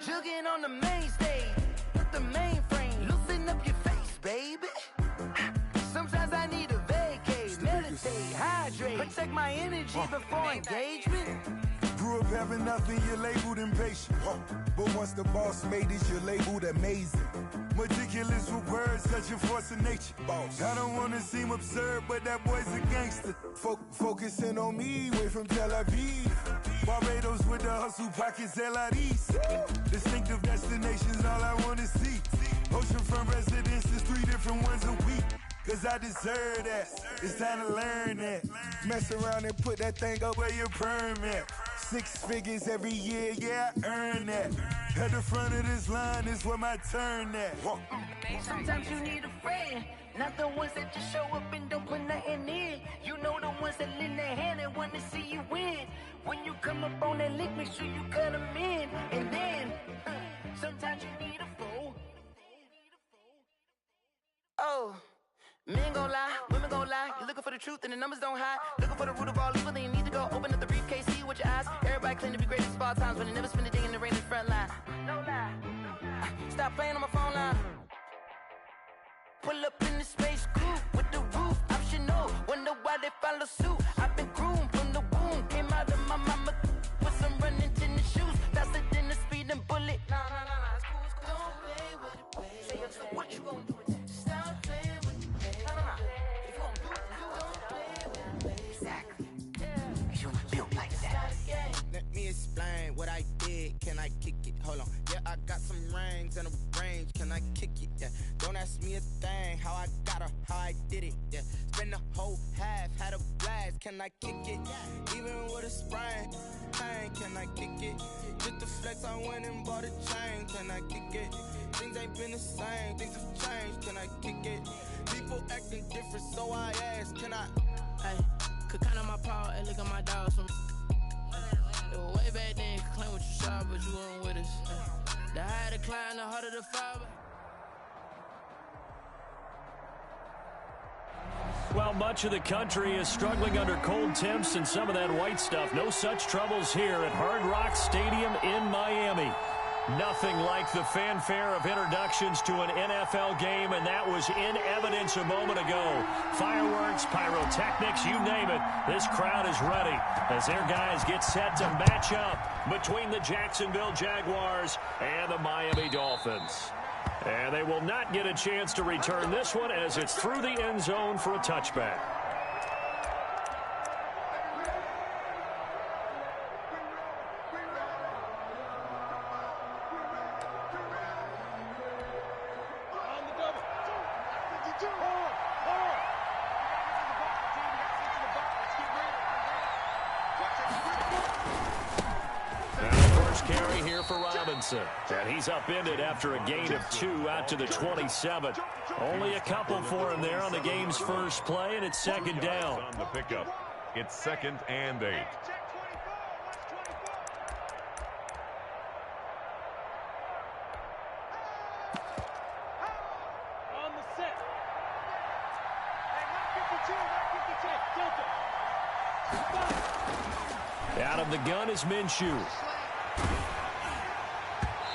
Jugging on the main stage, with the mainframe, loosen up your face, baby. Sometimes I need a vacate, meditate, hydrate, protect my energy before engagement. Grew up having nothing, you're labeled impatient. But once the boss made it, you're labeled amazing. Meticulous with words, such a force of nature. I don't want to seem absurd, but that boy's a gangster. Focusing on me, way from Tel Aviv. Barbados with the hustle pockets, LIDs. Distinctive destinations, all I want to see. Oceanfront residences, 3 different ones a week. Cause I deserve that, it's time to learn that. Mess around and put that thing up where your permit. 6 figures every year, yeah, I earn that. At the front of this line is where my turn at. Sometimes you need a friend, not the ones that just show up and don't put nothing in. You know the ones that lend their hand and want to see you win. When you come up on that lick, make sure you cut them in. And then, sometimes you need a fool. Oh. Men gon' lie, women gon' lie. You're looking for the truth and the numbers don't hide. Looking for the root of all evil, then you need to go open up the briefcase, see with your eyes. Everybody claim to be greatest of all times, but they never spend a day in the rain in the front line. No lie. Stop playing on my phone line. Pull up in the space coupe with the roof optional. Wonder why they follow suit. I've been groomed from the womb. Came out of my mama with some running tennis shoes. Faster than the speeding bullet. Nah, it's cool, it's cool. Don't play with it, baby. Say what you gonna do with it? Stop playing with it. If you gonna do it, you don't play with it. Exactly. You built like that. Let me explain what I did. Can I kick it? Hold on. Yeah, I got some rings and a range. Can I kick it? Yeah. Don't ask me a thing. How I got her, how I did it. Yeah. Spend the whole half, had a blast. Can I kick it? Even with a sprain. Pain, can I kick it? Just the flex, I went and bought a chain. Can I kick it? Things ain't been the same. Things have changed. Can I kick it? People acting different, so I ask, can I? Hey, could count on my power and look at my dogs from. It was way back then, could claim what you saw, but you weren't with us. The higher the climb, the harder the fall. Well, much of the country is struggling under cold temps and some of that white stuff. No such troubles here at Hard Rock Stadium in Miami. Nothing like the fanfare of introductions to an NFL game, and that was in evidence a moment ago. Fireworks, pyrotechnics, you name it. This crowd is ready as their guys get set to match up between the Jacksonville Jaguars and the Miami Dolphins. And they will not get a chance to return this one as it's through the end zone for a touchback. And he's upended after a gain of 2 out to the 27. Only a couple for him there on the game's first play, and it's second down. On the pickup, it's 2nd and 8. On the set. Hey, Out of the gun is Minshew.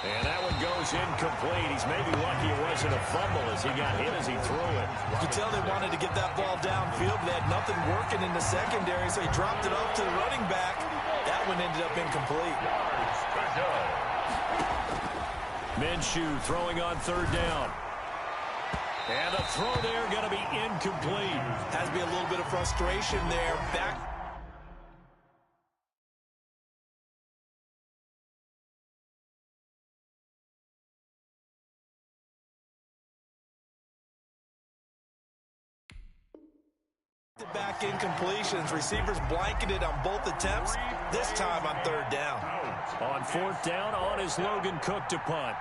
And that one goes incomplete. He's maybe lucky it wasn't a fumble as he got hit as he threw it. You could tell they wanted to get that ball downfield. They had nothing working in the secondary, so he dropped it off to the running back. That one ended up incomplete. Minshew throwing on 3rd down. And the throw there going to be incomplete. Has to be a little bit of frustration there. Back. Back incompletions. Receivers blanketed on both attempts. This time on 3rd down. On 4th down, on is Logan Cook to punt.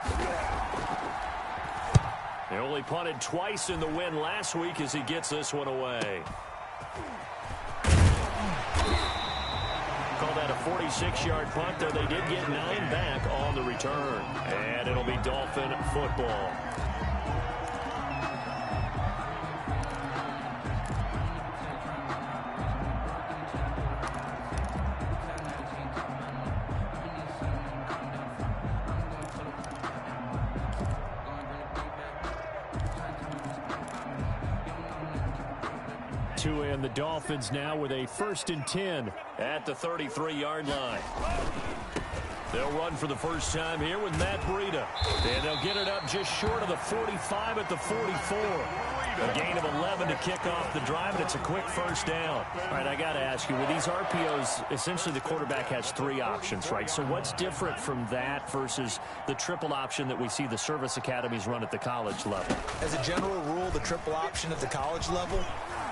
He only punted twice in the win last week as he gets this one away. Call that a 46-yard punt, though they did get 9 back on the return. And it'll be Dolphin football. Tua and the Dolphins now with a 1st and 10 at the 33-yard line. They'll run for the first time here with Matt Breida. And they'll get it up just short of the 45 at the 44. A gain of 11 to kick off the drive, and it's a quick first down. All right, I got to ask you, with these RPOs, essentially the quarterback has 3 options, right? So what's different from that versus the triple option that we see the service academies run at the college level? As a general rule, the triple option at the college level,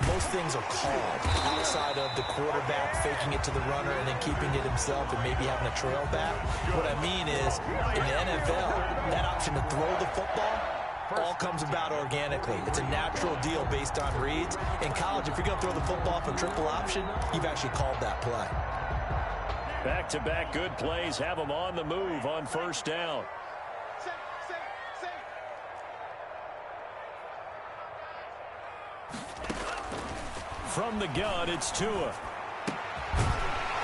most things are called outside of the quarterback faking it to the runner and then keeping it himself and maybe having a trail back. What I mean is, in the NFL, that option to throw the football all comes about organically. It's a natural deal based on reads. In college, if you're going to throw the football for triple option, you've actually called that play. Back-to-back good plays have them on the move on first down. From the gun, it's Tua.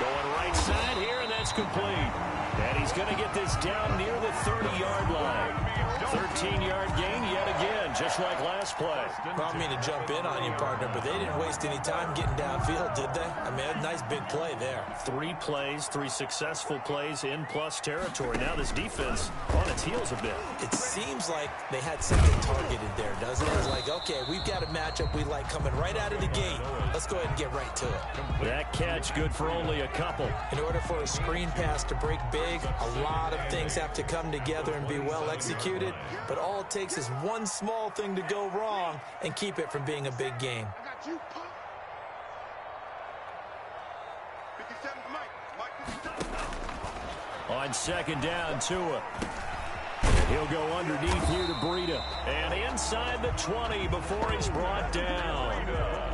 Going right side here, and that's complete. And he's going to get this down near the 30-yard line. 13-yard gain yet again, just like last play. I don't mean to jump in on you, partner, but they didn't waste any time getting downfield, did they? I mean, a nice big play there. 3 plays, 3 successful plays in plus territory. Now this defense on its heels a bit. It seems like they had something targeted there, doesn't it? It's like, okay, we've got a matchup we like coming right out of the gate. Let's go ahead and get right to it. That catch good for only a couple. In order for a screen pass to break big, a lot of things have to come together and be well executed, but all it takes is one small thing to go wrong and keep it from being a big game. On second down, Tua. He'll go underneath here to Breida. And inside the 20 before he's brought down.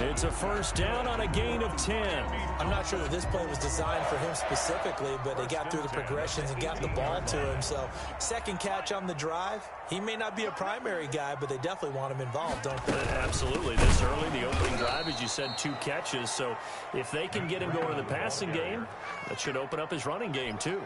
It's a first down on a gain of 10. I'm not sure that this play was designed for him specifically, but they got through the progressions and got the ball to him. So, second catch on the drive. He may not be a primary guy, but they definitely want him involved, don't they? Absolutely. This early, the opening drive, as you said, 2 catches. So, if they can get him going in the passing game, that should open up his running game, too.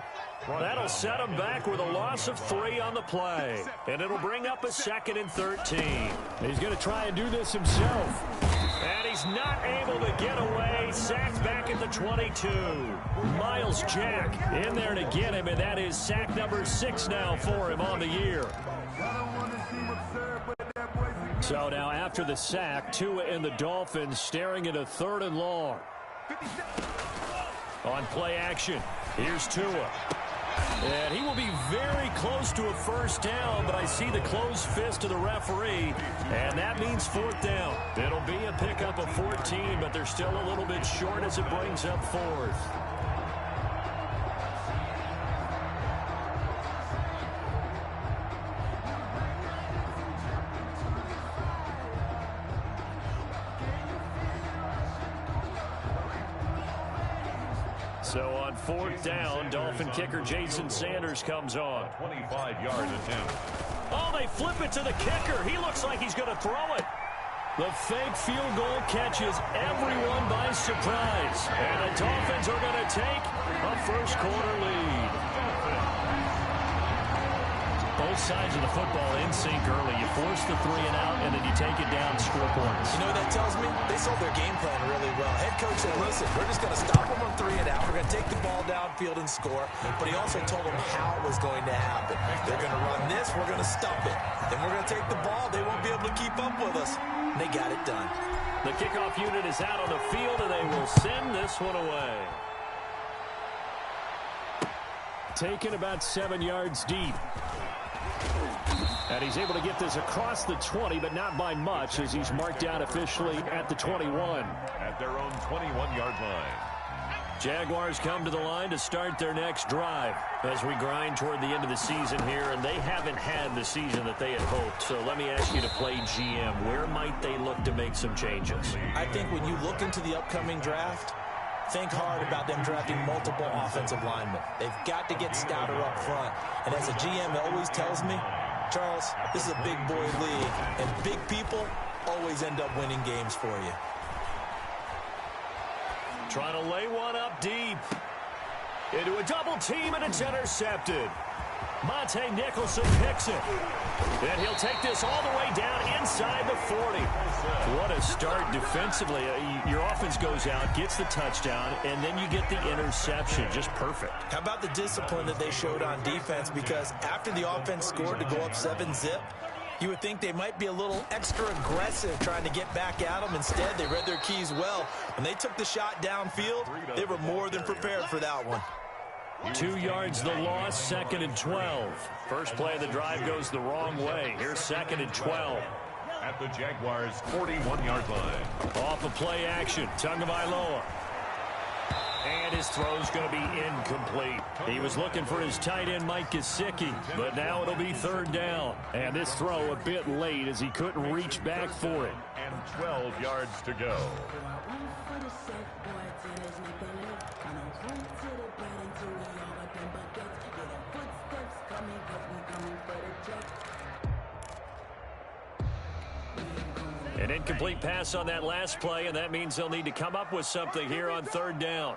That'll set him back with a loss of 3 on the play. And it'll bring up a 2nd and 13. He's going to try and do this himself. And he's not able to get away. Sacked back at the 22. Miles Jack in there to get him, and that is sack number 6 now for him on the year. So now after the sack, Tua and the Dolphins staring at a 3rd and long. On play action, here's Tua. And he will be very close to a first down, but I see the closed fist of the referee, and that means 4th down. It'll be a pickup of 14, but they're still a little bit short as it brings up 4th. So on 4th down, Dolphin kicker Jason Sanders comes on. 25-yard attempt. Oh, they flip it to the kicker. He looks like he's going to throw it. The fake field goal catches everyone by surprise. And the Dolphins are going to take a first-quarter lead. Both sides of the football in sync early. You force the 3 and out, and then you take it down, score points. You know what that tells me? They sold their game plan really well. Head coach said, listen, we're just going to stop them on 3 and out. We're going to take the ball downfield and score. But he also told them how it was going to happen. They're going to run this. We're going to stop it. Then we're going to take the ball. They won't be able to keep up with us. And they got it done. The kickoff unit is out on the field, and they will send this one away. Taken about 7 yards deep. And he's able to get this across the 20, but not by much, as he's marked out officially at the 21. At their own 21-yard line. Jaguars come to the line to start their next drive as we grind toward the end of the season here, and they haven't had the season that they had hoped. So let me ask you to play GM. Where might they look to make some changes? I think when you look into the upcoming draft, think hard about them drafting multiple offensive linemen. They've got to get stouter up front. And as a GM always tells me, Charles, this is a big boy league, and big people always end up winning games for you. Trying to lay one up deep. Into a double team, and it's intercepted. Monte Nicholson picks it. And he'll take this all the way down inside the 40. What a start defensively. Your offense goes out, gets the touchdown, and then you get the interception. Just perfect. How about the discipline that they showed on defense? Because after the offense scored to go up 7-zip, you would think they might be a little extra aggressive trying to get back at them. Instead, they read their keys well. When they took the shot downfield, they were more than prepared for that one. 2 yards the loss, 2nd and 12. First play of the drive goes the wrong way. Here's 2nd and 12. At the Jaguars' 41-yard line. Off of play action, Tagovailoa. And his throw's going to be incomplete. He was looking for his tight end, Mike Gesicki, but now it'll be 3rd down. And this throw a bit late as he couldn't reach back for it. And 12 yards to go. An incomplete pass on that last play, and that means they'll need to come up with something here on 3rd down.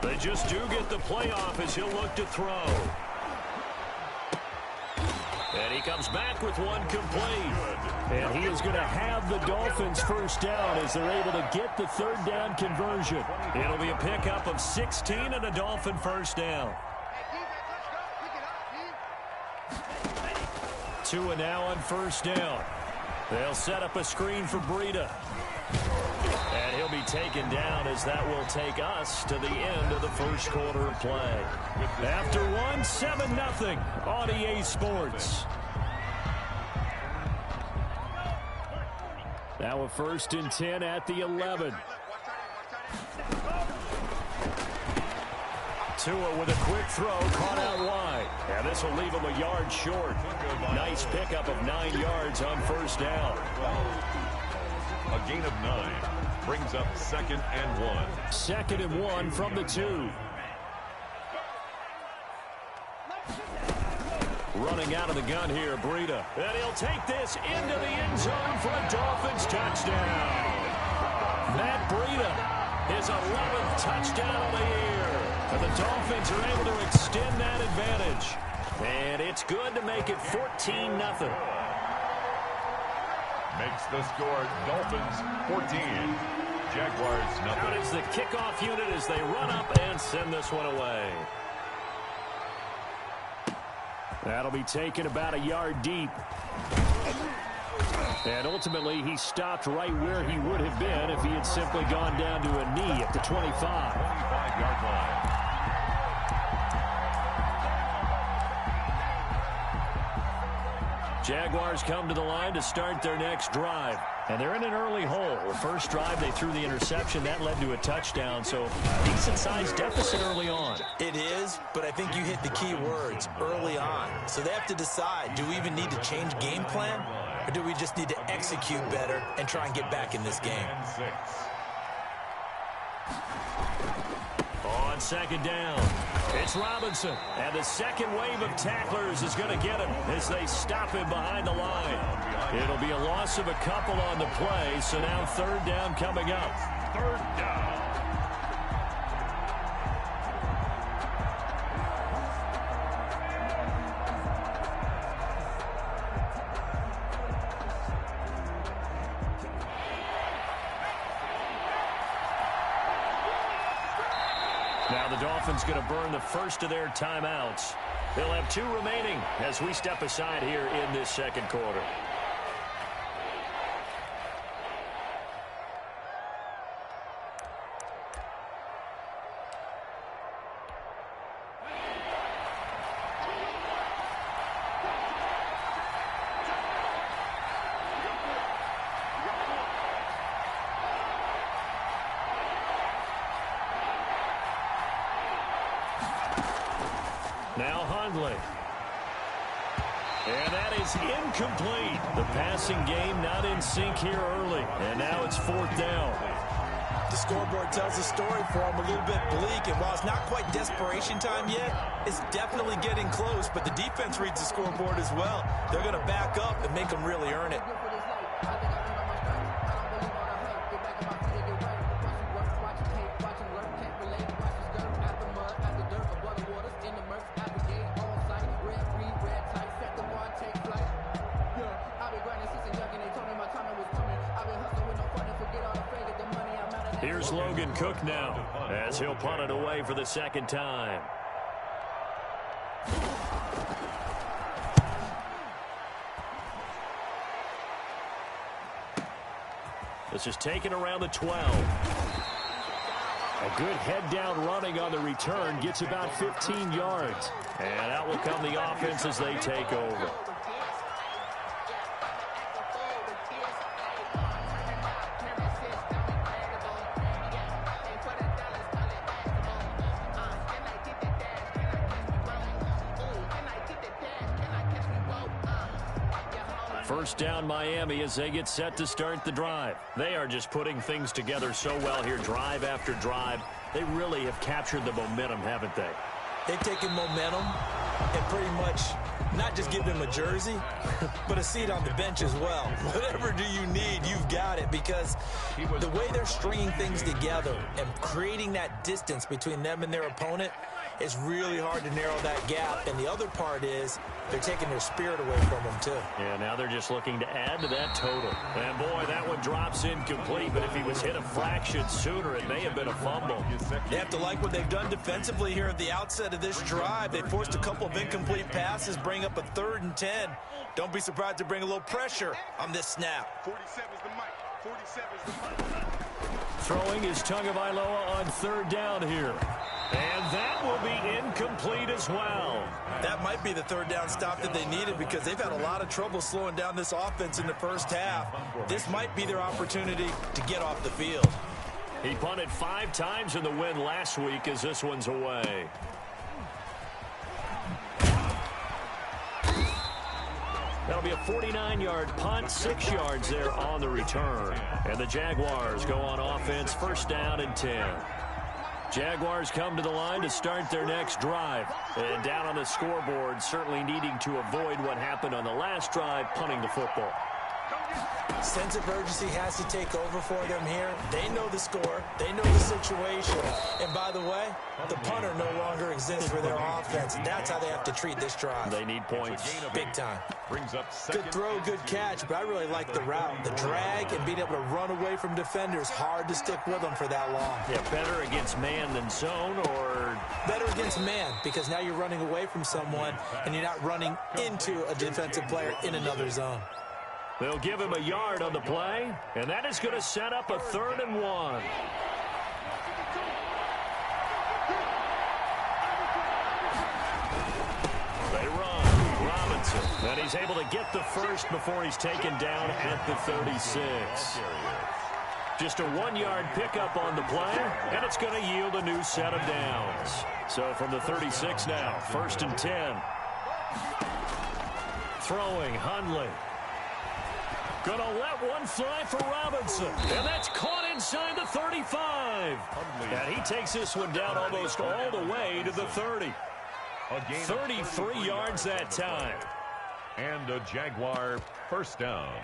They just do get the playoff as he'll look to throw. And he comes back with one complete. And he is going to have the Dolphins first down as they're able to get the 3rd down conversion. It'll be a pickup of 16 and a Dolphin first down. Tua now on 1st down. They'll set up a screen for Breida. And he'll be taken down as that will take us to the end of the first quarter of play. After one, 7-0 on EA Sports. Now a 1st and 10 at the 11. Tua with a quick throw, caught out wide. And this will leave him a yard short. Nice pickup of 9 yards on 1st down. A gain of 9 brings up 2nd and 1. 2nd and 1 from the 2. Running out of the gun here, Breida. And he'll take this into the end zone for a Dolphins touchdown. Matt Breida, his 11th touchdown of the year. And the Dolphins are able to extend that advantage. And it's good to make it 14-0. Makes the score Dolphins 14. Jaguars nothing. Out is the kickoff unit as they run up and send this one away. That'll be taken about a yard deep. And ultimately, he stopped right where he would have been if he had simply gone down to a knee at the 25. 25-yard line. Jaguars come to the line to start their next drive. And they're in an early hole. The first drive, they threw the interception. That led to a touchdown. So, decent-sized deficit early on. It is, but I think you hit the key words, early on. So they have to decide, do we even need to change game plan? Or do we just need to execute better and try and get back in this game? On 2nd down, it's Robinson. And the second wave of tacklers is going to get him as they stop him behind the line. It'll be a loss of a couple on the play, so now 3rd down coming up. 3rd down. Now the Dolphins going to burn the first of their timeouts. They'll have 2 remaining as we step aside here in this 2nd quarter. Now Hundley. And that is incomplete. The passing game not in sync here early. And now it's 4th down. The scoreboard tells a story for them, a little bit bleak, and while it's not quite desperation time yet, it's definitely getting close, but the defense reads the scoreboard as well. They're going to back up and make them really earn it. Here's Logan Cook now, as he'll punt it away for the second time. This is taken around the 12. A good head-down running on the return, gets about 15 yards. And out will come the offense as they take over. First down Miami as they get set to start the drive. They are just putting things together so well here, drive after drive. They really have captured the momentum, haven't they? They've taken momentum and pretty much not just give them a jersey, but a seat on the bench as well. Whatever do you need, you've got it, because the way they're stringing things together and creating that distance between them and their opponent, it's really hard to narrow that gap. And the other part is they're taking their spirit away from them, too. Yeah, now they're just looking to add to that total. And, boy, that one drops incomplete. But if he was hit a fraction sooner, it may have been a fumble. You have to like what they've done defensively here at the outset of this drive. They forced a couple of incomplete passes, bring up a 3rd and 10. Don't be surprised to bring a little pressure on this snap. 47's the mic. 47's the mic. Throwing is Tagovailoa on 3rd down here. And that will be incomplete as well. That might be the 3rd down stop that they needed, because they've had a lot of trouble slowing down this offense in the first half. This might be their opportunity to get off the field. He punted 5 times in the win last week as this one's away. That'll be a 49-yard punt, 6 yards there on the return. And the Jaguars go on offense, 1st down and 10. Jaguars come to the line to start their next drive. And down on the scoreboard, certainly needing to avoid what happened on the last drive, punting the football. Sense of urgency has to take over for them here. They know the score. They know the situation. And by the way, the punter no longer exists for their offense. That's how they have to treat this drive. They need points. Big time. Brings up Good throw, good catch, but I really like the route. The drag and being able to run away from defenders. Hard to stick with them for that long. Yeah, better against man than zone, or better against man, because now you're running away from someone and you're not running into a defensive player in another zone. They'll give him a yard on the play, and that is going to set up a 3rd and 1. They run. Robinson. And he's able to get the first before he's taken down at the 36. Just a 1-yard pickup on the play, and it's going to yield a new set of downs. So from the 36 now, 1st and 10. Throwing, Hundley. Gonna let one fly for Robinson. And that's caught inside the 35. And he takes this one down almost all the way to the 30. 33 yards that time. And a Jaguar 1st down.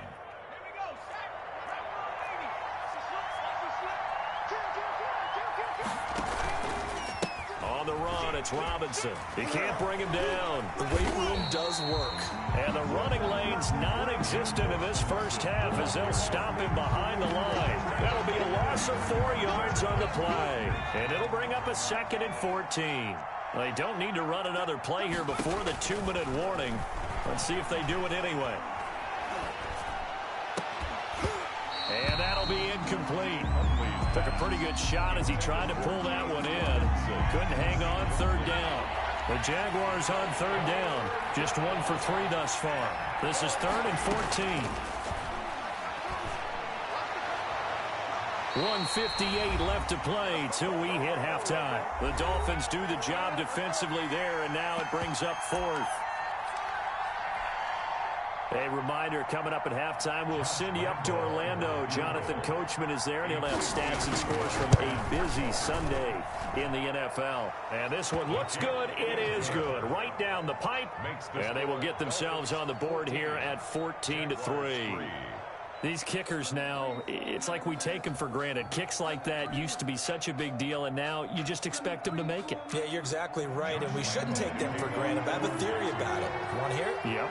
On the run, it's Robinson. He can't bring him down. The weight room does work. And the running lane's non-existent in this first half as they'll stop him behind the line. That'll be a loss of 4 yards on the play. And it'll bring up a 2nd and 14. They don't need to run another play here before the 2-minute warning. Let's see if they do it anyway. And that'll be incomplete. Took a pretty good shot as he tried to pull that one in. Couldn't hang on 3rd down. The Jaguars on 3rd down. Just 1 for 3 thus far. This is 3rd and 14. 1:58 left to play till we hit halftime. The Dolphins do the job defensively there, and now it brings up 4th. A reminder, coming up at halftime, we'll send you up to Orlando. Jonathan Coachman is there, and he'll have stats and scores from a busy Sunday in the NFL. And this one looks good. It is good. Right down the pipe, and they will get themselves on the board here at 14-3. These kickers now, it's like we take them for granted. Kicks like that used to be such a big deal, and now you just expect them to make it. Yeah, you're exactly right, and we shouldn't take them for granted. But I have a theory about it. You want to hear it? Yep.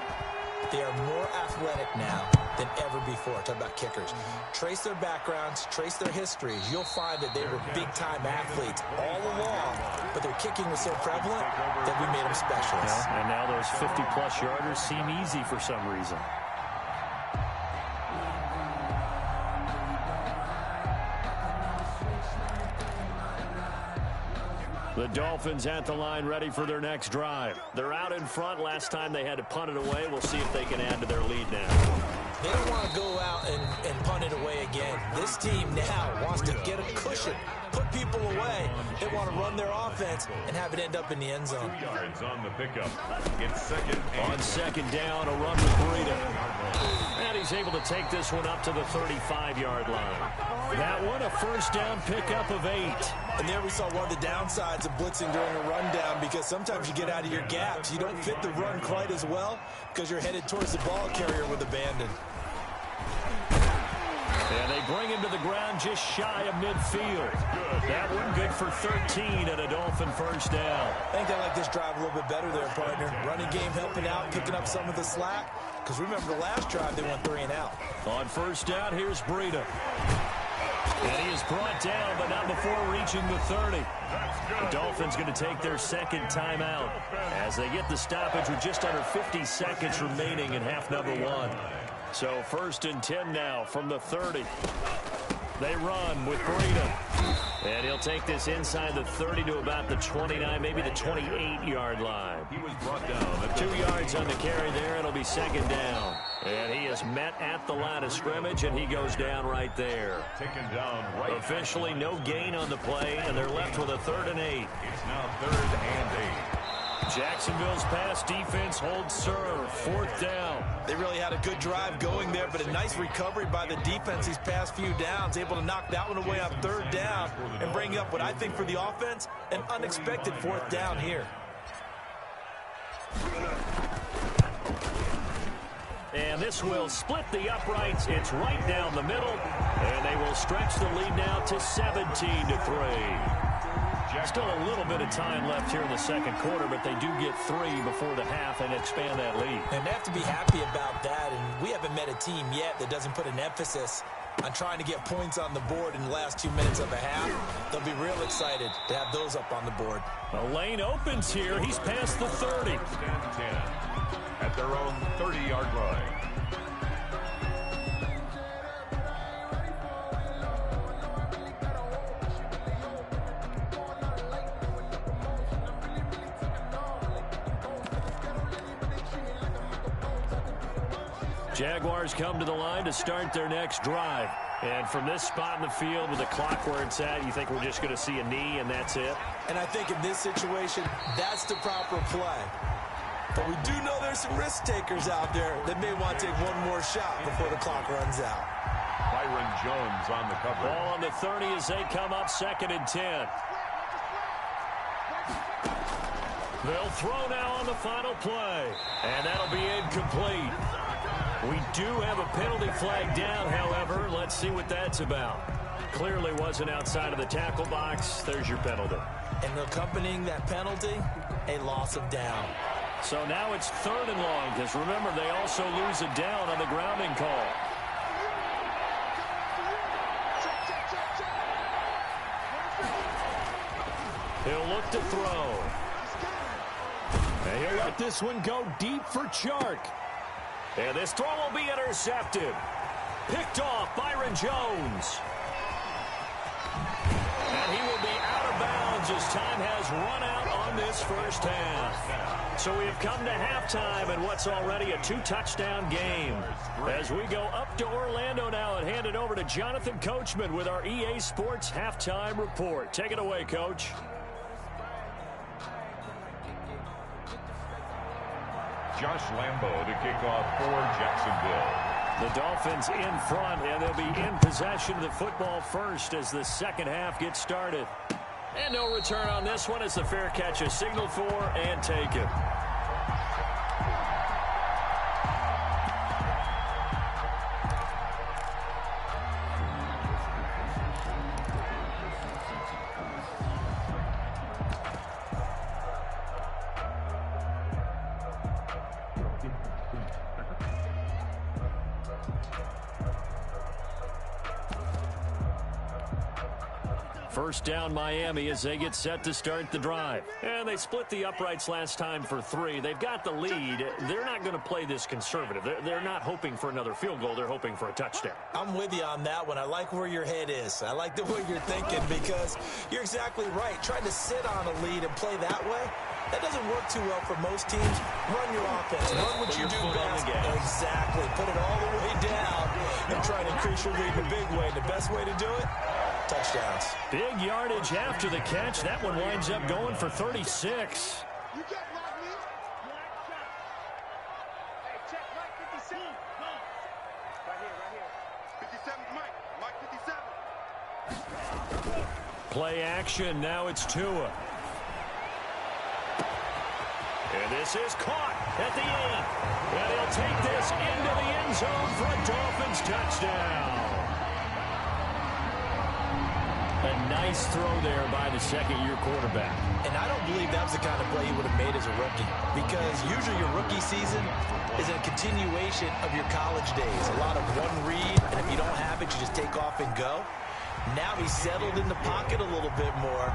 They are more athletic now than ever before. Talk about kickers. Trace their backgrounds, trace their histories. You'll find that they were big-time athletes all along, but their kicking was so prevalent that we made them specialists. Yeah, and now those 50-plus yarders seem easy for some reason. The Dolphins at the line, ready for their next drive. They're out in front. Last time they had to punt it away. We'll see if they can add to their lead now. They don't want to go out and punt it away again. This team now wants to get a cushion, put people away. They want to run their offense and have it end up in the end zone. 2 yards on the pickup. It's second. On second down, a run with Breida. And he's able to take this one up to the 35-yard line. That one, a first down pickup of 8. And there we saw one of the downsides of blitzing during a rundown, because sometimes you get out of your gaps. You don't fit the run quite as well because you're headed towards the ball carrier with abandon. And they bring him to the ground just shy of midfield. That one good for 13 and a Dolphin first down. I think they like this drive a little bit better there, partner. Running game helping out, picking up some of the slack. Because remember the last drive, they went 3 and out. On first down, here's Breida. And he is brought down, but not before reaching the 30. The Dolphins going to take their second timeout as they get the stoppage with just under 50 seconds remaining in half number 1. So first and 10 now from the 30. They run with Breida. And he'll take this inside the 30 to about the 29, maybe the 28-yard line. He was brought down. 2 yards on the carry there. It'll be second down. And he is met at the line of scrimmage, and he goes down right there. Taken down right. Officially no gain on the play, and they're left with a 3rd and 8. It's now 3rd and 8. Jacksonville's pass defense holds serve. 4th down. They really had a good drive going there, but a nice recovery by the defense these past few downs, able to knock that one away on 3rd down and bring up what I think for the offense, an unexpected 4th down here. And this will split the uprights. It's right down the middle, and they will stretch the lead now to 17-3. Still a little bit of time left here in the second quarter, but they do get 3 before the half and expand that lead. And they have to be happy about that, and we haven't met a team yet that doesn't put an emphasis on trying to get points on the board in the last 2 minutes of a half. They'll be real excited to have those up on the board. The lane opens here. He's past the 30. Stand 10 at their own 30-yard line. Jaguars come to the line to start their next drive. And from this spot in the field with the clock where it's at, you think we're just going to see a knee and that's it? And I think in this situation, that's the proper play. But we do know there's some risk takers out there that may want to take one more shot before the clock runs out. Byron Jones on the cover. Ball on the 30 as they come up 2nd and 10. They'll throw now on the final play. And that'll be incomplete. We do have a penalty flag down, however. Let's see what that's about. Clearly wasn't outside of the tackle box. There's your penalty. And accompanying that penalty, a loss of down. So now it's 3rd and long, because remember, they also lose a down on the grounding call. He'll look to throw. And he'll let this one go deep for Chark. And this throw will be intercepted. Picked off Byron Jones. And he will be out of bounds as time has run out on this first half. So we have come to halftime in what's already a 2-touchdown game. As we go up to Orlando now and hand it over to Jonathan Coachman with our EA Sports Halftime Report. Take it away, Coach. Josh Lambo to kick off for Jacksonville. The Dolphins in front, and they'll be in possession of the football first as the second half gets started. And no return on this one as the fair catch is signaled for and taken. First down Miami as they get set to start the drive. And they split the uprights last time for 3. They've got the lead. They're not going to play this conservative. They're not hoping for another field goal. They're hoping for a touchdown. I'm with you on that one. I like where your head is. I like the way you're thinking because you're exactly right. Trying to sit on a lead and play that way, that doesn't work too well for most teams. Run your offense. Run what you do best. Exactly. Put it all the way down and try to increase your lead in a big way. The best way to do it, touchdowns. Big yardage after the catch. That one winds up going for 36. You can't block me. Hey, check Mike 57. Right here. 57, Mike 57. Play action. Now it's Tua. And this is caught at the 8. And he'll take this into the end zone for a Dolphins touchdown. A nice throw there by the second-year quarterback. And I don't believe that was the kind of play he would have made as a rookie because usually your rookie season is a continuation of your college days. A lot of one read, and if you don't have it, you just take off and go. Now he's settled in the pocket a little bit more,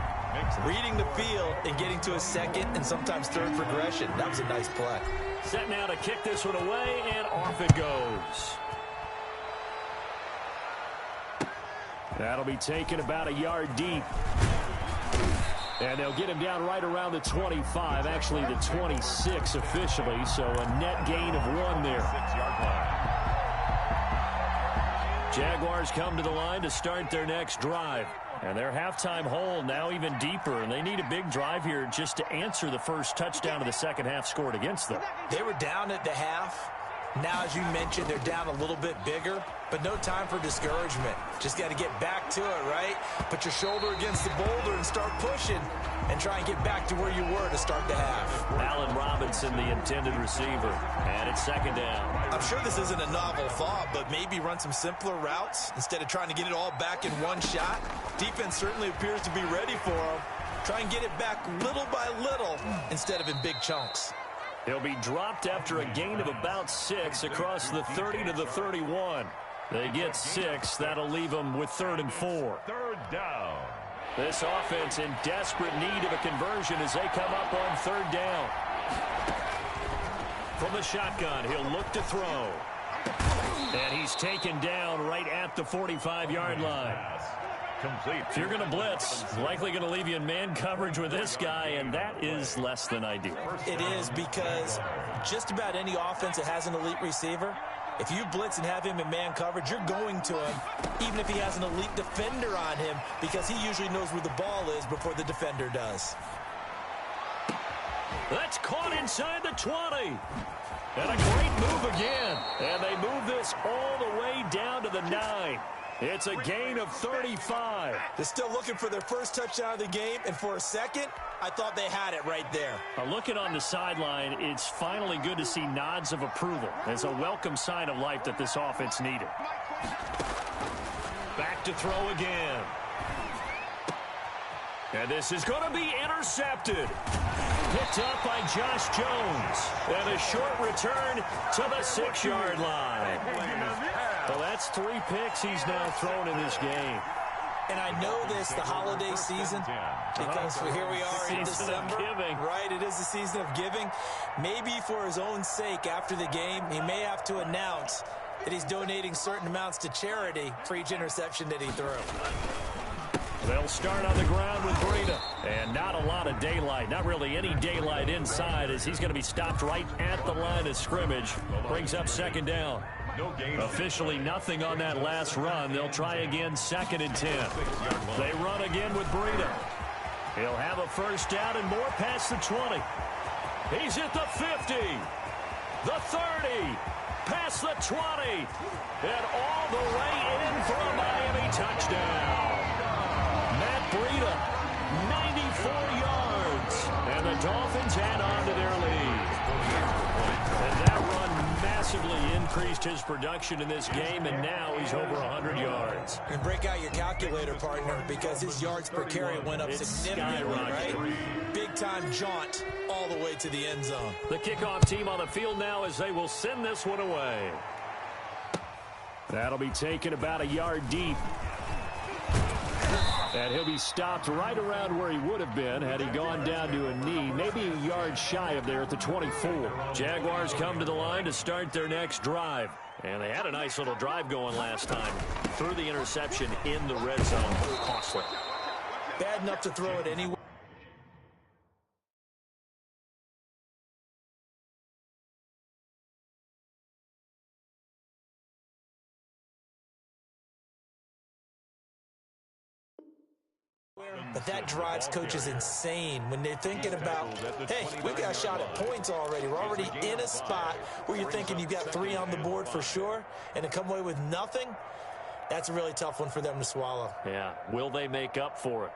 reading the field and getting to a second and sometimes third progression. That was a nice play. Set now to kick this one away, and off it goes. That'll be taken about a yard deep. And they'll get him down right around the 25, actually the 26 officially, so a net gain of 1 there. 6-yard line. Jaguars come to the line to start their next drive. And their halftime hole now even deeper, and they need a big drive here just to answer the first touchdown of the second half scored against them. They were down at the half. Now, as you mentioned, they're down a little bit bigger, but no time for discouragement. Just got to get back to it, right? Put your shoulder against the boulder and start pushing and try and get back to where you were to start the half. Allen Robinson, the intended receiver, and it's second down. I'm sure this isn't a novel thought, but maybe run some simpler routes instead of trying to get it all back in one shot. Defense certainly appears to be ready for them. Try and get it back little by little instead of in big chunks. He'll be dropped after a gain of about 6 across the 30 to the 31. They get 6. That'll leave them with 3rd and 4. Third down. This offense in desperate need of a conversion as they come up on 3rd down. From the shotgun, he'll look to throw. And he's taken down right at the 45-yard line. Complete. If you're going to blitz, likely going to leave you in man coverage with this guy, and that is less than ideal. It is because just about any offense that has an elite receiver, if you blitz and have him in man coverage, you're going to him, even if he has an elite defender on him, because he usually knows where the ball is before the defender does. That's caught inside the 20. And a great move again. And they move this all the way down to the 9. It's a gain of 35. They're still looking for their first touchdown of the game, and for a second, I thought they had it right there. Looking on the sideline, it's finally good to see nods of approval. It's a welcome sign of life that this offense needed. Back to throw again. And this is going to be intercepted. Picked up by Josh Jones. And a short return to the 6-yard line. Well, that's 3 picks he's now thrown in this game. And I know this, the holiday season, because here we are in December. Right, it is the season of giving. Maybe for his own sake, after the game, he may have to announce that he's donating certain amounts to charity for each interception that he threw. They'll start on the ground with Breida. And not a lot of daylight, not really any daylight inside, as he's going to be stopped right at the line of scrimmage. Brings up 2nd down. Officially nothing on that last run. They'll try again 2nd and 10. They run again with Breida. He'll have a first down and more past the 20. He's at the 50. the 30, past the 20, and all the way in for a Miami touchdown. Matt Breida, 94 yards, and the Dolphins add on to their lead. And that run massively increased his production in this game, and now he's over 100 yards. And break out your calculator, partner, because his yards per carry went up significantly, right? Big-time jaunt all the way to the end zone. The kickoff team on the field now as they will send this one away. That'll be taken about a yard deep. And he'll be stopped right around where he would have been had he gone down to a knee, maybe a yard shy of there at the 24. Jaguars come to the line to start their next drive. And they had a nice little drive going last time. Threw the interception in the red zone. Costly. Bad enough to throw it anyway. But that drives coaches insane when they're thinking about, hey, we got a shot at points already. We're already in a spot where you're thinking you've got 3 on the board for sure, and to come away with nothing, that's a really tough one for them to swallow. Yeah, will they make up for it?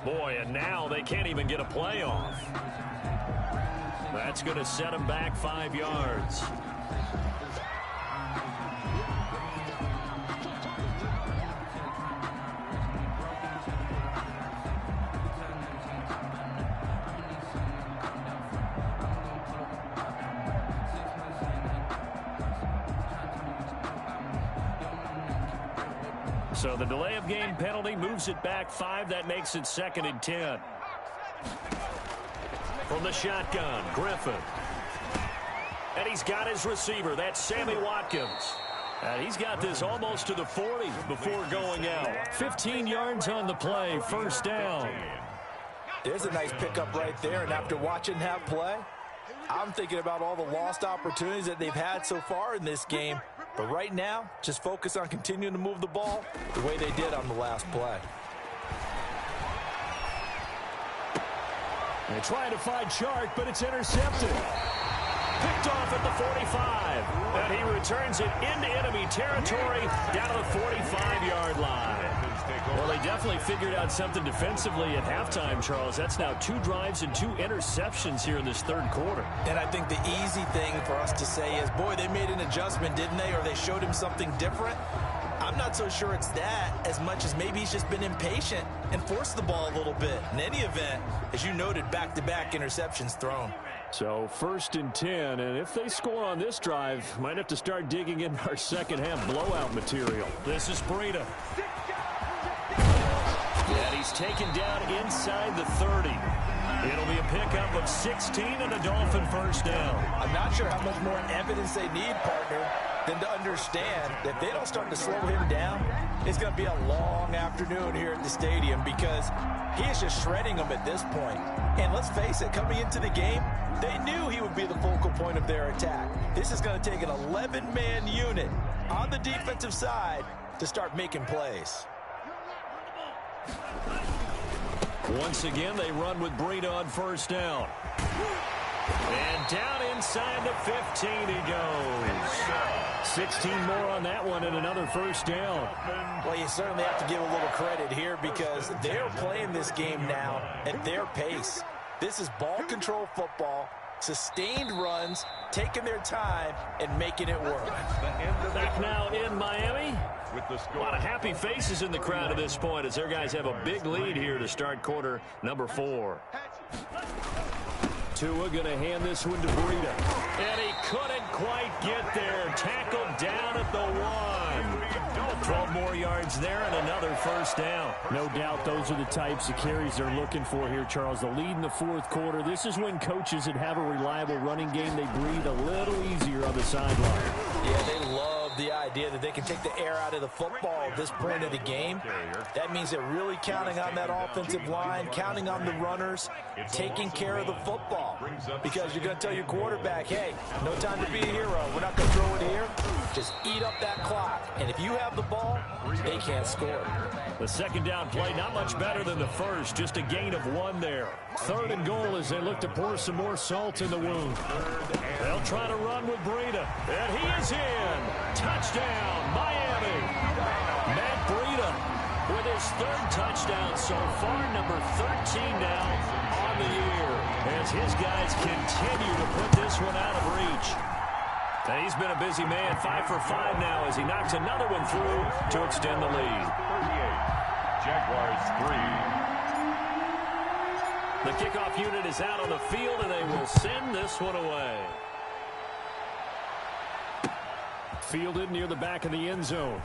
Boy, and now they can't even get a playoff. That's going to set them back 5 yards. So the delay of game penalty moves it back 5. That makes it 2nd and 10. From the shotgun, Griffin. And he's got his receiver. That's Sammy Watkins. And he's got this almost to the 40 before going out. 15 yards on the play, 1st down. There's a nice pickup right there, and after watching that play, I'm thinking about all the lost opportunities that they've had so far in this game. But right now, just focus on continuing to move the ball the way they did on the last play. They're trying to find Chark, but it's intercepted. Picked off at the 45. And he returns it into enemy territory down to the 45-yard line. Well, they definitely figured out something defensively at halftime, Charles. That's now 2 drives and 2 interceptions here in this 3rd quarter. And I think the easy thing for us to say is, boy, they made an adjustment, didn't they? Or they showed him something different. I'm not so sure it's that as much as maybe he's just been impatient and forced the ball a little bit. In any event, as you noted, back-to-back interceptions thrown. So 1st and 10, and if they score on this drive, might have to start digging in our second-half blowout material. This is Breida. And he's taken down inside the 30. It'll be a pickup of 16 and a Dolphin 1st down. I'm not sure how much more evidence they need, partner, than to understand that if they don't start to slow him down, it's going to be a long afternoon here at the stadium because he is just shredding them at this point. And let's face it, coming into the game, they knew he would be the focal point of their attack. This is going to take an 11-man unit on the defensive side to start making plays. Once again, they run with Breida on 1st down. And down inside the 15 he goes. 16 more on that one and another 1st down. Well, you certainly have to give a little credit here because they're playing this game now at their pace. This is ball control football, sustained runs, taking their time, and making it work. Back now in Miami. A lot of happy faces in the crowd at this point as their guys have a big lead here to start quarter number 4. Tua going to hand this one to Breida. And he couldn't quite get there. Tackled down at the 1. 12 more yards there and another 1st down. No doubt those are the types of carries they're looking for here, Charles. The lead in the 4th quarter. This is when coaches that have a reliable running game, they breathe a little easier on the sideline. Yeah, they love love the idea that they can take the air out of the football at this point of the game. That means they're really counting on that offensive line, counting on the runners, taking care of the football. Because you're going to tell your quarterback, hey, no time to be a hero. We're not going to throw it here. Just eat up that clock. And if you have the ball, they can't score. The second down play, not much better than the first. Just a gain of 1 there. 3rd and goal as they look to pour some more salt in the wound. They'll try to run with Breida. And he is in. Touchdown, Miami. Matt Breida with his 3rd touchdown so far, number 13 now on the year, as his guys continue to put this one out of reach. And he's been a busy man, 5 for 5 now as he knocks another one through to extend the lead. 38, Jaguars 3. The kickoff unit is out on the field, and they will send this one away. Fielded near the back of the end zone.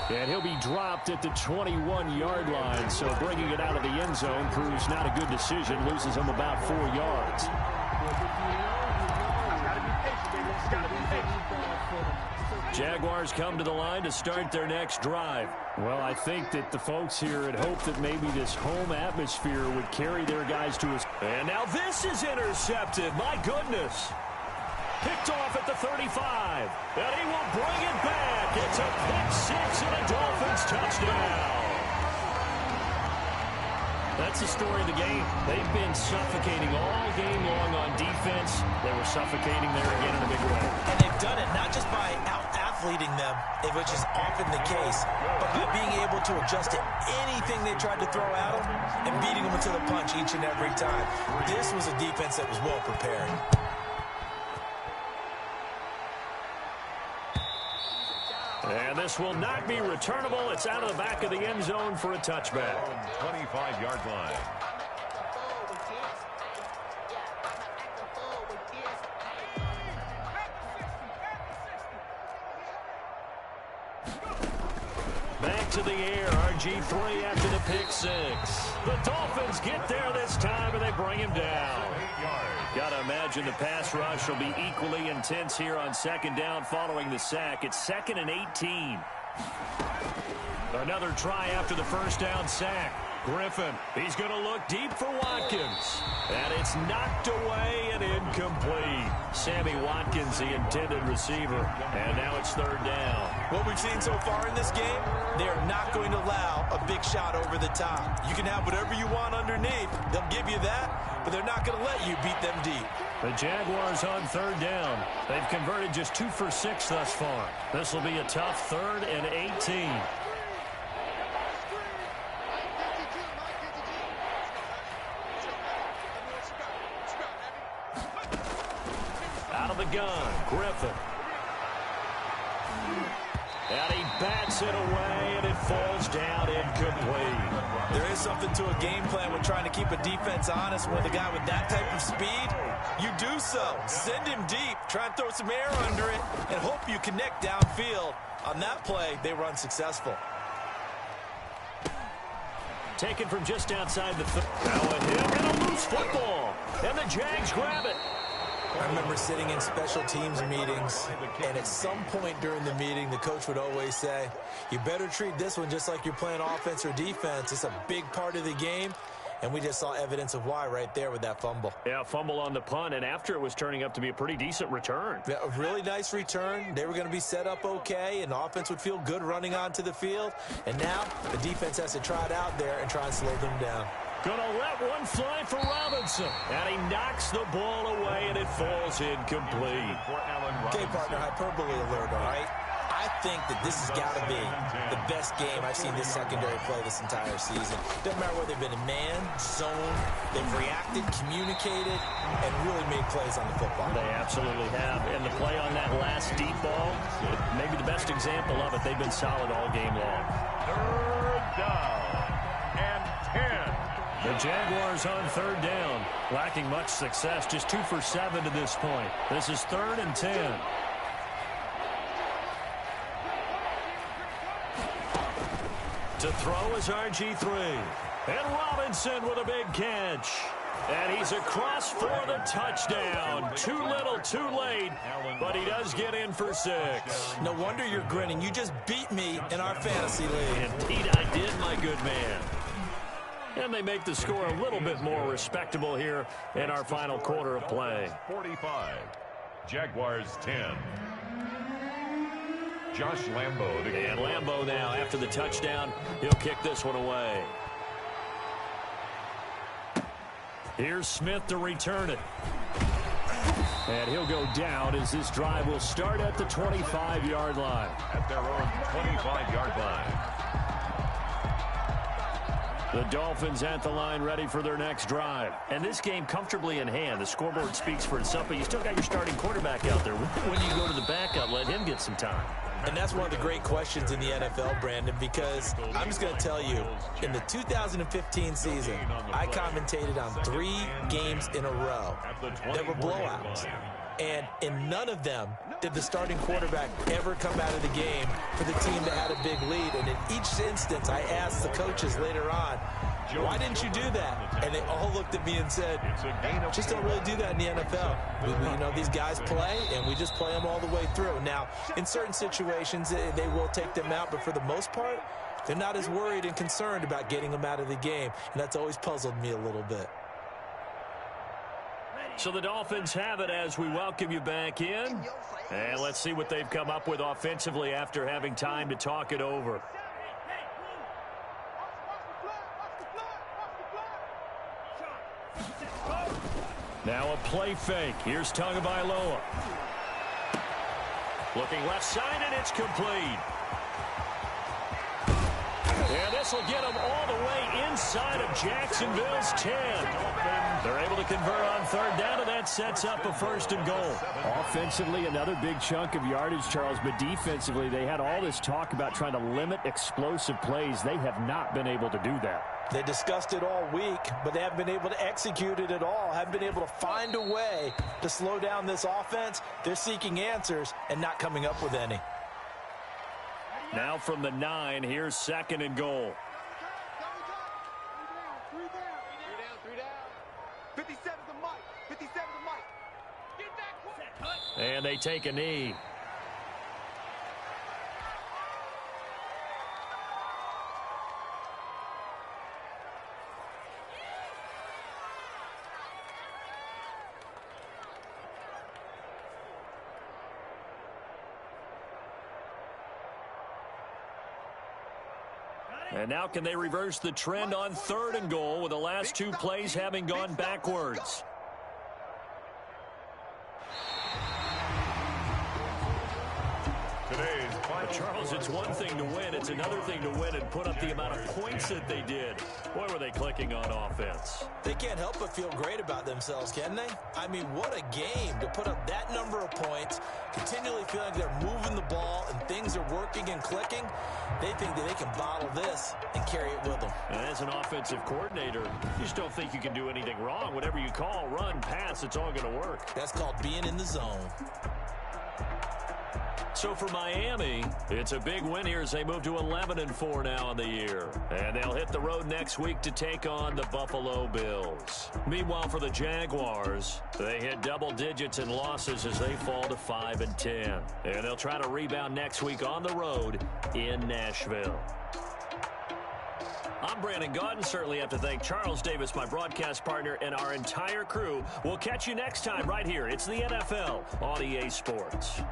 And he'll be dropped at the 21-yard line, so bringing it out of the end zone proves not a good decision. Loses him about 4 yards. Jaguars come to the line to start their next drive. Well, I think that the folks here had hoped that maybe this home atmosphere would carry their guys to us. And now this is intercepted. My goodness. Picked off at the 35. And he will bring it back. It's a pick 6 and a Dolphins touchdown. That's the story of the game. They've been suffocating all game long on defense. They were suffocating there again in a big way. And they've done it not just by out-athleting them, which is often the case, but by being able to adjust to anything they tried to throw at them and beating them to the punch each and every time. This was a defense that was well prepared. And this will not be returnable. It's out of the back of the end zone for a touchback. 25-yard line. Back to the air, RG3 after the pick 6. The Dolphins get there this time, and they bring him down. Got to imagine the pass rush will be equally intense here on 2nd down following the sack. It's 2nd and 18. Another try after the 1st down sack. Griffin, he's going to look deep for Watkins. And it's knocked away and incomplete. Sammy Watkins, the intended receiver. And now it's 3rd down. What we've seen so far in this game, they're not going to allow a big shot over the top. You can have whatever you want underneath. They'll give you that, but they're not going to let you beat them deep. The Jaguars on 3rd down. They've converted just 2 for 6 thus far. This will be a tough 3rd and 18. Out of the gun, Griffin. And he bats it away, and it falls down incomplete. There is something to a game plan when trying to keep a defense honest. With a guy with that type of speed, you do so. Send him deep, try and throw some air under it, and hope you connect downfield. On that play, they were unsuccessful. Taken from just outside the now a hit and a loose football. And the Jags grab it. I remember sitting in special teams meetings, and at some point during the meeting, the coach would always say, you better treat this one just like you're playing offense or defense. It's a big part of the game, and we just saw evidence of why right there with that fumble. Yeah, fumble on the punt, and after it was turning up to be a pretty decent return. Yeah, a really nice return. They were going to be set up okay, and the offense would feel good running onto the field. And now the defense has to try it out there and try and slow them down. Gonna let one fly for Robinson. And he knocks the ball away, and it falls incomplete. Okay, partner, hyperbole alert, all right? I think that this has got to be the best game I've seen this secondary play this entire season. Doesn't matter whether they've been in man, zone, they've reacted, communicated, and really made plays on the football. They absolutely have. And the play on that last deep ball, maybe the best example of it, they've been solid all game long. 3rd down and 10. The Jaguars on 3rd down, lacking much success, just 2 for 7 to this point. This is 3rd and 10. To throw is RG3. And Robinson with a big catch. And he's across for the touchdown. Too little, too late, but he does get in for 6. No wonder you're grinning. You just beat me in our fantasy league. Indeed I did, my good man. And they make the score a little bit more respectable here in our final quarter of play. 45. Jaguars 10. Josh Lambo. And Lambo now, after the touchdown, he'll kick this one away. Here's Smith to return it. And he'll go down as this drive will start at the 25-yard line. At their own 25-yard line. The Dolphins at the line ready for their next drive. And this game comfortably in hand. The scoreboard speaks for itself, but you still got your starting quarterback out there. When do you go to the backup? Let him get some time. And that's one of the great questions in the NFL, Brandon, because I'm just going to tell you, in the 2015 season, I commentated on 3 games in a row that were blowouts. And in none of them did the starting quarterback ever come out of the game for the team that had a big lead. And in each instance, I asked the coaches later on, why didn't you do that? And they all looked at me and said, just don't really do that in the NFL. You know, these guys play, and we just play them all the way through. Now, in certain situations, they will take them out, but for the most part, they're not as worried and concerned about getting them out of the game. And that's always puzzled me a little bit. So the Dolphins have it as we welcome you back in. And let's see what they've come up with offensively after having time to talk it over. Now a play fake. Here's Tagovailoa. Looking left side, and it's complete. And this will get them all the way inside of Jacksonville's 10. They're able to convert on 3rd down, and that sets up a 1st and goal. Offensively, another big chunk of yardage, Charles, but defensively, they had all this talk about trying to limit explosive plays. They have not been able to do that. They discussed it all week, but they haven't been able to execute it at all, haven't been able to find a way to slow down this offense. They're seeking answers and not coming up with any. Now from the 9, here's 2nd and goal. 3 down. 57 to Mike. 57 to Mike. Get that quick. And they take a knee. And now can they reverse the trend on 3rd and goal with the last 2 plays having gone backwards? Charles, it's one thing to win. It's another thing to win and put up the amount of points that they did. Boy, were they clicking on offense. They can't help but feel great about themselves, can they? I mean, what a game to put up that number of points, continually feeling like they're moving the ball and things are working and clicking. They think that they can bottle this and carry it with them. And as an offensive coordinator, you just don't think you can do anything wrong. Whatever you call, run, pass, it's all going to work. That's called being in the zone. So for Miami, it's a big win here as they move to 11-4 now in the year. And they'll hit the road next week to take on the Buffalo Bills. Meanwhile, for the Jaguars, they hit double digits in losses as they fall to 5-10. And they'll try to rebound next week on the road in Nashville. I'm Brandon Gaudin. Certainly have to thank Charles Davis, my broadcast partner, and our entire crew. We'll catch you next time right here. It's the NFL on EA Sports.